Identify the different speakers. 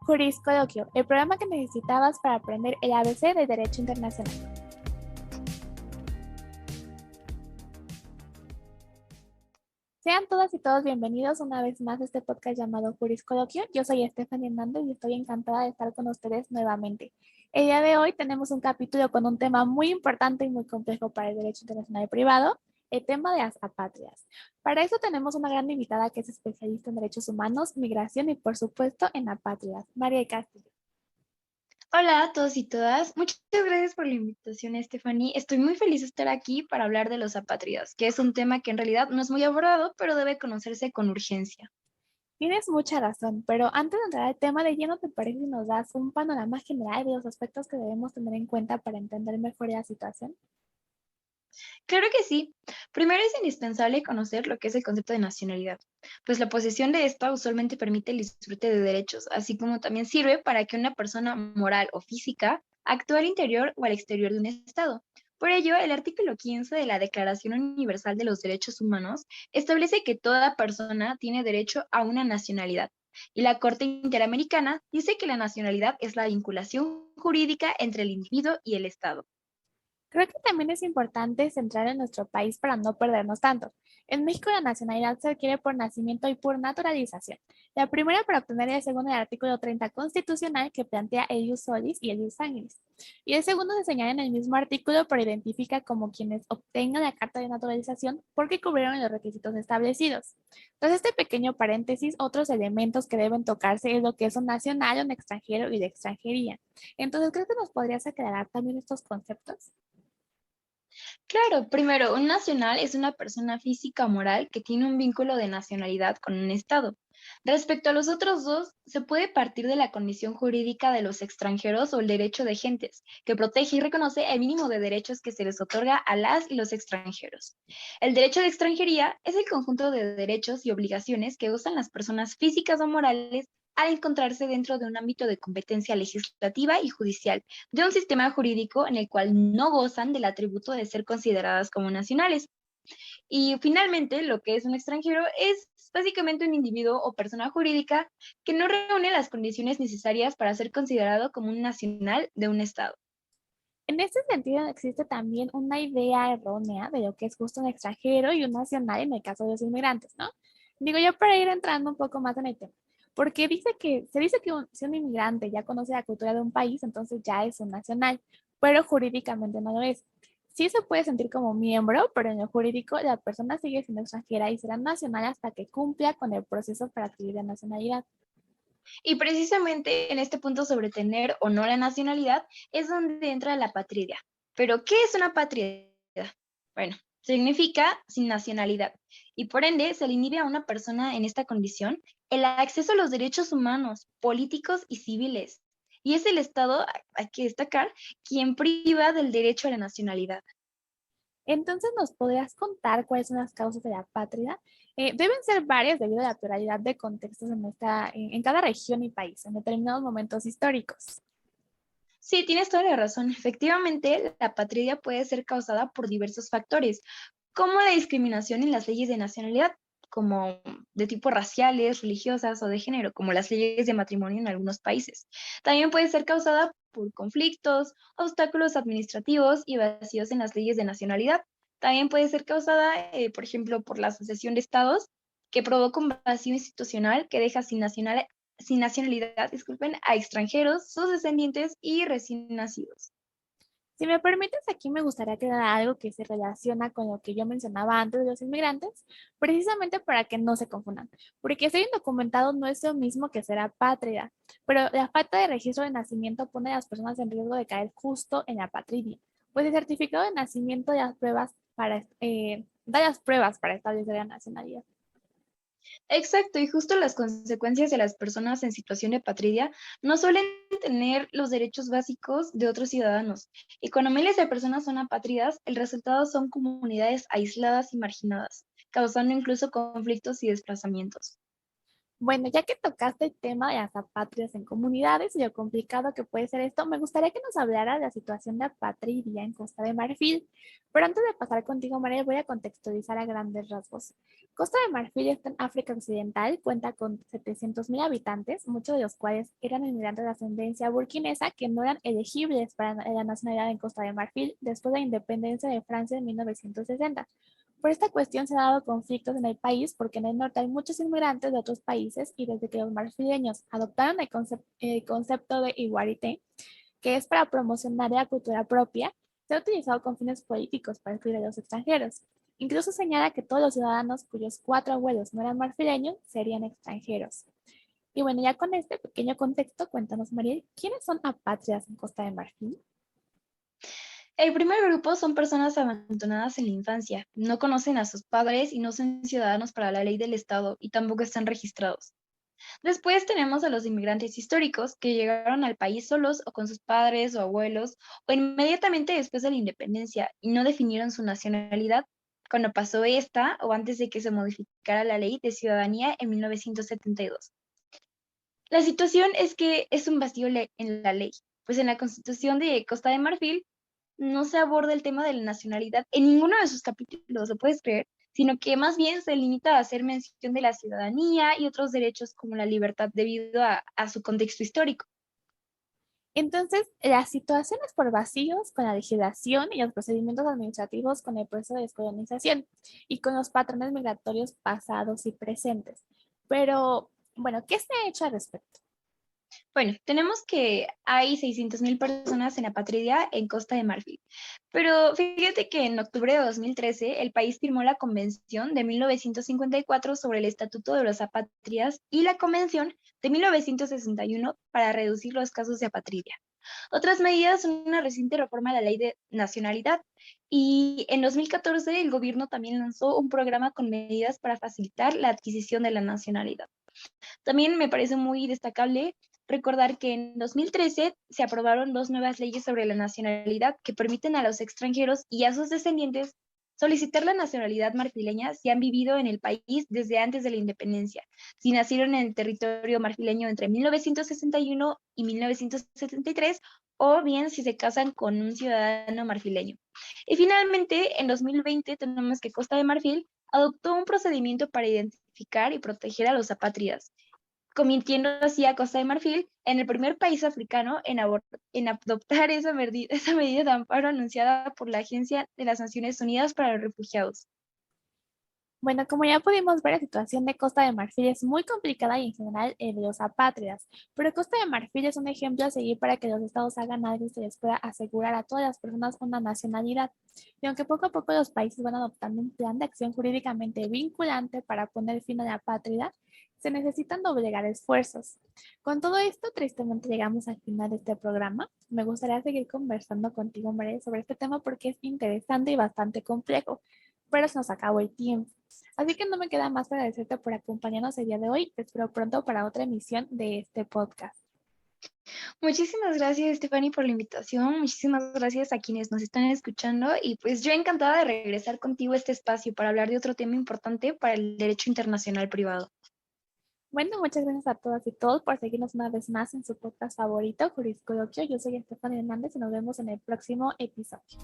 Speaker 1: Juriscoloquio, el programa que necesitabas para aprender el ABC de Derecho Internacional. Sean todas y todos bienvenidos una vez más a este podcast llamado Juriscoloquio. Yo soy Stephanie Hernández y estoy encantada de estar con ustedes nuevamente. El día de hoy tenemos un capítulo con un tema muy importante y muy complejo para el derecho internacional privado, el tema de las apátridas. Para eso tenemos una gran invitada que es especialista en derechos humanos, migración y por supuesto en apátridas, María Castillo.
Speaker 2: Hola a todos y todas. Muchas gracias por la invitación, Stephanie. Estoy muy feliz de estar aquí para hablar de los apátridas, que es un tema que en realidad no es muy abordado, pero debe conocerse con urgencia.
Speaker 1: Tienes mucha razón, pero antes de entrar al tema de lleno, ¿te parece si nos das un panorama general de los aspectos que debemos tener en cuenta para entender mejor la situación?
Speaker 2: Claro que sí. Primero es indispensable conocer lo que es el concepto de nacionalidad, pues la posesión de esta usualmente permite el disfrute de derechos, así como también sirve para que una persona moral o física actúe al interior o al exterior de un estado. Por ello, el artículo 15 de la Declaración Universal de los Derechos Humanos establece que toda persona tiene derecho a una nacionalidad. Y la Corte Interamericana dice que la nacionalidad es la vinculación jurídica entre el individuo y el Estado.
Speaker 1: Creo que también es importante centrar en nuestro país para no perdernos tanto. En México la nacionalidad se adquiere por nacimiento y por naturalización. La primera para obtener es según el artículo 30 constitucional que plantea el ius solis y el ius sanguinis. Y el segundo se señala en el mismo artículo pero identifica como quienes obtengan la carta de naturalización porque cubrieron los requisitos establecidos. Tras este pequeño paréntesis, otros elementos que deben tocarse es lo que es un nacional, un extranjero y de extranjería. Entonces, ¿creo que nos podrías aclarar también estos conceptos?
Speaker 2: Claro, primero, un nacional es una persona física o moral que tiene un vínculo de nacionalidad con un Estado. Respecto a los otros dos, se puede partir de la condición jurídica de los extranjeros o el derecho de gentes, que protege y reconoce el mínimo de derechos que se les otorga a las y los extranjeros. El derecho de extranjería es el conjunto de derechos y obligaciones que usan las personas físicas o morales al encontrarse dentro de un ámbito de competencia legislativa y judicial de un sistema jurídico en el cual no gozan del atributo de ser consideradas como nacionales. Y finalmente, lo que es un extranjero es básicamente un individuo o persona jurídica que no reúne las condiciones necesarias para ser considerado como un nacional de un Estado.
Speaker 1: En este sentido, existe también una idea errónea de lo que es justo un extranjero y un nacional en el caso de los inmigrantes, ¿no? Digo yo para ir entrando un poco más en el tema, porque se dice que si un inmigrante ya conoce la cultura de un país, entonces ya es un nacional, pero jurídicamente no lo es. Sí se puede sentir como miembro, pero en lo jurídico la persona sigue siendo extranjera y será nacional hasta que cumpla con el proceso para adquirir la nacionalidad.
Speaker 2: Y precisamente en este punto sobre tener o no la nacionalidad es donde entra la patria. Pero, ¿qué es una patria? Bueno, significa sin nacionalidad y por ende se le inhibe a una persona en esta condición el acceso a los derechos humanos, políticos y civiles. Y es el Estado, hay que destacar, quien priva del derecho a la nacionalidad.
Speaker 1: Entonces, ¿nos podrías contar cuáles son las causas de la patria? Deben ser varias debido a la pluralidad de contextos en cada región y país, en determinados momentos históricos.
Speaker 2: Sí, tienes toda la razón. Efectivamente, la patria puede ser causada por diversos factores, como la discriminación en las leyes de nacionalidad, como de tipo raciales, religiosas o de género, como las leyes de matrimonio en algunos países. También puede ser causada por conflictos, obstáculos administrativos y vacíos en las leyes de nacionalidad. También puede ser causada, por ejemplo, por la sucesión de estados, que provoca un vacío institucional que deja sin nacionalidad, disculpen, a extranjeros, sus descendientes y recién nacidos.
Speaker 1: Si me permites, aquí me gustaría crear algo que se relaciona con lo que yo mencionaba antes de los inmigrantes, precisamente para que no se confundan, porque ser indocumentado no es lo mismo que ser apátrida, pero la falta de registro de nacimiento pone a las personas en riesgo de caer justo en la apatridia, pues el certificado de nacimiento da las pruebas para establecer la nacionalidad.
Speaker 2: Exacto, y justo las consecuencias de las personas en situación de patria no suelen tener los derechos básicos de otros ciudadanos. Y cuando miles de personas son apátridas, el resultado son comunidades aisladas y marginadas, causando incluso conflictos y desplazamientos.
Speaker 1: Bueno, ya que tocaste el tema de las apátridas en comunidades y lo complicado que puede ser esto, me gustaría que nos hablara de la situación de apatridad en Costa de Marfil. Pero antes de pasar contigo, María, voy a contextualizar a grandes rasgos. Costa de Marfil está en África Occidental, cuenta con 700.000 habitantes, muchos de los cuales eran inmigrantes de ascendencia burkinesa que no eran elegibles para la nacionalidad en Costa de Marfil después de la independencia de Francia en 1960. Por esta cuestión se han dado conflictos en el país porque en el norte hay muchos inmigrantes de otros países y desde que los marfileños adoptaron el concepto de igualité, que es para promocionar la cultura propia, se ha utilizado con fines políticos para excluir a los extranjeros. Incluso señala que todos los ciudadanos cuyos cuatro abuelos no eran marfileños serían extranjeros. Y bueno, ya con este pequeño contexto, cuéntanos, María, ¿quiénes son apátridas en Costa de Marfil?
Speaker 2: El primer grupo son personas abandonadas en la infancia, no conocen a sus padres y no son ciudadanos para la ley del Estado y tampoco están registrados. Después tenemos a los inmigrantes históricos que llegaron al país solos o con sus padres o abuelos o inmediatamente después de la independencia y no definieron su nacionalidad cuando pasó esta o antes de que se modificara la ley de ciudadanía en 1972. La situación es que es un vacío en la ley, pues en la Constitución de Costa de Marfil no se aborda el tema de la nacionalidad en ninguno de sus capítulos, ¿lo puedes creer? Sino que más bien se limita a hacer mención de la ciudadanía y otros derechos como la libertad debido a su contexto histórico.
Speaker 1: Entonces, las situaciones por vacíos con la legislación y los procedimientos administrativos con el proceso de descolonización y con los patrones migratorios pasados y presentes. Pero, bueno, ¿qué se ha hecho al respecto?
Speaker 2: Bueno, tenemos que hay 600.000 personas en apatridia en Costa de Marfil, pero fíjate que en octubre de 2013 el país firmó la Convención de 1954 sobre el Estatuto de los Apátridas y la Convención de 1961 para reducir los casos de apatridia. Otras medidas son una reciente reforma a la ley de nacionalidad y en 2014 el gobierno también lanzó un programa con medidas para facilitar la adquisición de la nacionalidad. También me parece muy destacable recordar que en 2013 se aprobaron dos nuevas leyes sobre la nacionalidad que permiten a los extranjeros y a sus descendientes solicitar la nacionalidad marfileña si han vivido en el país desde antes de la independencia, si nacieron en el territorio marfileño entre 1961 y 1973, o bien si se casan con un ciudadano marfileño. Y finalmente, en 2020 tenemos que Costa de Marfil adoptó un procedimiento para identificar y proteger a los apátridas, convirtiendo así a Costa de Marfil en el primer país africano en adoptar esa medida de amparo anunciada por la Agencia de las Naciones Unidas para los Refugiados.
Speaker 1: Bueno, como ya pudimos ver, la situación de Costa de Marfil es muy complicada y en general de los apátridas, pero Costa de Marfil es un ejemplo a seguir para que los estados hagan algo y se les pueda asegurar a todas las personas una nacionalidad. Y aunque poco a poco los países van adoptando un plan de acción jurídicamente vinculante para poner fin a la apátrida, se necesitan doblegar esfuerzos. Con todo esto, tristemente llegamos al final de este programa. Me gustaría seguir conversando contigo, María, sobre este tema porque es interesante y bastante complejo, pero se nos acabó el tiempo. Así que no me queda más que agradecerte por acompañarnos el día de hoy. Te espero pronto para otra emisión de este podcast.
Speaker 2: Muchísimas gracias, Stephanie, por la invitación. Muchísimas gracias a quienes nos están escuchando. Y pues yo encantada de regresar contigo a este espacio para hablar de otro tema importante para el derecho internacional privado.
Speaker 1: Bueno, muchas gracias a todas y todos por seguirnos una vez más en su podcast favorito, Juriscoloquio. Yo soy Estefania Hernández y nos vemos en el próximo episodio.